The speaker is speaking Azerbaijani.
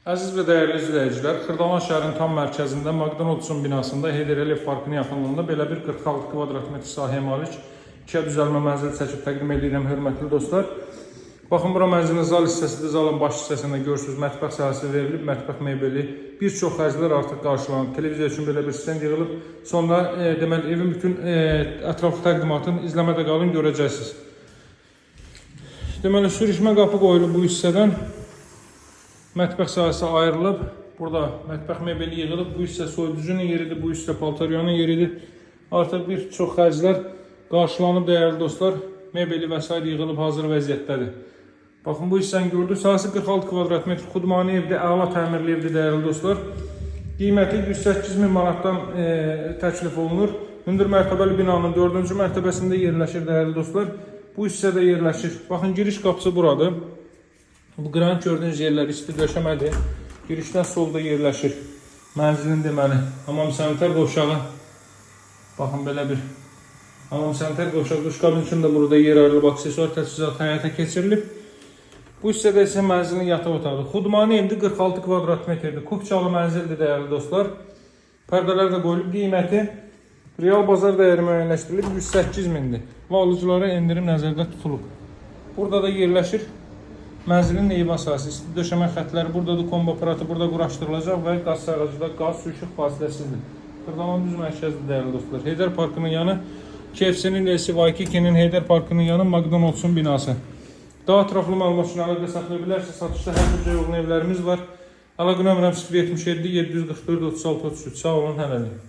Əziz və dəyərli izləyicilər, Xırdalan şəhərinin tam mərkəzində McDonald's-un binasında Heydər Əliyev Parkının yaxınlığında belə bir 46 kvadrat metr sahəyə malik 2 düzəlmə mənzil çəkib təqdim edirəm, hörmətli dostlar. Baxın, bura mənzilin zal hissəsidir. Zalın baş hissəsində görürsünüz, mətbəx sahəsi verilib, mətbəx mebeli, bir çox xərclər artıq qarşılanıb. Televiziya üçün belə bir stend yığılıb. Sonra deməli, evin bütün ətraflı təqdimatını izləmədə qalın, görəcəksiniz. Deməli, sürüşmə qapı qoyulub bu hissədən. Mətbəx sahəsi ayrılıb. Burada mətbəx mebeli yığılıb. Bu hissə soyuducunun yeridir, bu hissə paltaryanın yeridir. Artıq bir çox xərclər qarşılanıb, dəyərli dostlar. Mebeli və s. yığılıb, hazır vəziyyətdədir. Baxın, bu hissəni gördük. Sahəsi 46 kvadrat metr xudmani evdir, əla təmirli evdir, dəyərli dostlar. Qiyməti 108 min manatdan təklif olunur. Hündür mərtəbəli binanın 4-cü mərtəbəsində yerləşir, dəyərli dostlar. Bu hissədə yerləşir. Baxın, giriş qapısı buradır. Bu qranit gördüyünüz yerlər isti döşəmədir. Girişdən solda yerləşir. Mənzilin deməli hamam sanitar qovşağı. Baxın, belə bir hamam sanitar qovşağı. Duş kabini üçün də burada yer ayrılıb, aksesuar təchizat həyata keçirilib. Bu hissədə isə mənzilin yataq otağıdır. Xudmani evdir, 46 kvadrat metrdir. Kupçalı mənzildir, dəyərli dostlar. Pərdələr də qoyulub. Qiyməti real bazar dəyəri müəyyənləşdirilib 108 mindir. Və alıcılara endirim nəzərdə tutulub. Burada da yerləşir. Mənzilin eyvan sahəsi, döşəmə xətləri buradadır, kombo aparatı burada quraşdırılacaq və qaz sayğacıda qaz su işıq fasiləsizdir. Xırdalan düz mərkəzdir, dəyərli dostlar. Heydər Parkının yanı, KFC-nin LC2-nin Heydər Parkının yanı McDonald's-un binası. Daha ətraflı məlumat üçün əlaqə saxlaya bilərsiniz. Satışda hər cür uyğun evlərimiz var. Əlaqə nömrəm 077 744 36 33. Sağ olun, hələlik.